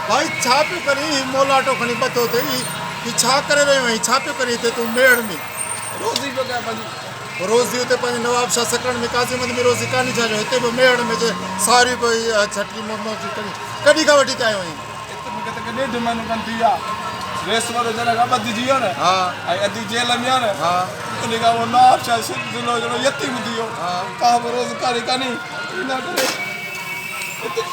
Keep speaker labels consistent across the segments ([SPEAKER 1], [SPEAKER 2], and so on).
[SPEAKER 1] भाई छा पियो करी मोलाटो खणी पतो अथई कि छा करे रहियो आहीं छा पियो करी हिते तूं मेड़ में
[SPEAKER 2] रोज़ी पियो कयां पंहिंजी
[SPEAKER 1] रोज़ी हुते पंहिंजे नवाब शाह सकण में काज़ीमंद में रोज़ी कान्हे छा जो हिते बि मेड़ में जे सारी पई छटकी मोजी करी कॾहिं खां वठी आयो आहीं
[SPEAKER 2] हिते मूंखे त ॾेढ महीनो खनि थी विया रेस वारो जॾहिं खां ॿधिजी वियो न
[SPEAKER 1] हा
[SPEAKER 2] ऐं अधी जेल में आहे न
[SPEAKER 1] हा
[SPEAKER 2] उन खां पोइ नवाब शाह ज़िलो जहिड़ो यतीम थी वियो
[SPEAKER 1] हा
[SPEAKER 2] का बि रोज़गारी कान्हे इन करे हिते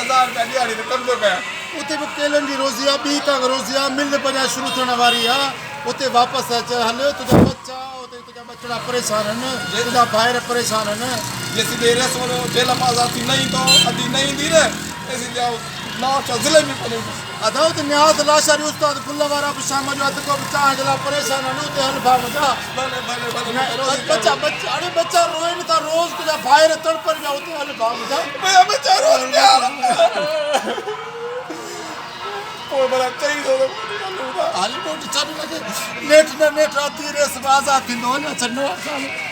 [SPEAKER 2] 1000 रुपया ॾियारी त कमु थो कयां
[SPEAKER 1] उते बि केलनि जी रोज़ी आहे ॿी का रोज़ी आहे मिल पंहिंजा शुरू थियण वारी आहे उते वापसि अच हल तुंहिंजा बच्चा उते तुंहिंजा बचड़ा परेशान आहिनि तुंहिंजा भाइर परेशान आहिनि
[SPEAKER 2] ये सीधे रेस वारो जेल मां आज़ादी नहीं तो अधी नहीं दी रे ऐसी जाओ नवाब शाह ज़िले में पड़े
[SPEAKER 1] अथव त न्याद लाशारी उस्ताद फुल वारा बि शाम जो अधु को बि चांहि जे लाइ परेशान आहिनि उते हल भाउ मुंहिंजा
[SPEAKER 2] भले भले भले रोज़ी
[SPEAKER 1] बच्चा बच्चा अरे बच्चा रोइनि था रोज़ तुंहिंजा भाइर तड़पनि पिया उते हल भाउ मुंहिंजा
[SPEAKER 2] मेरा बच्चा रो गया पोइ भला चई थो
[SPEAKER 1] हल पोइ छॾ लॻे नेठ न नेठ अधी रेस में आज़ादु थींदो हल छॾिणो आहे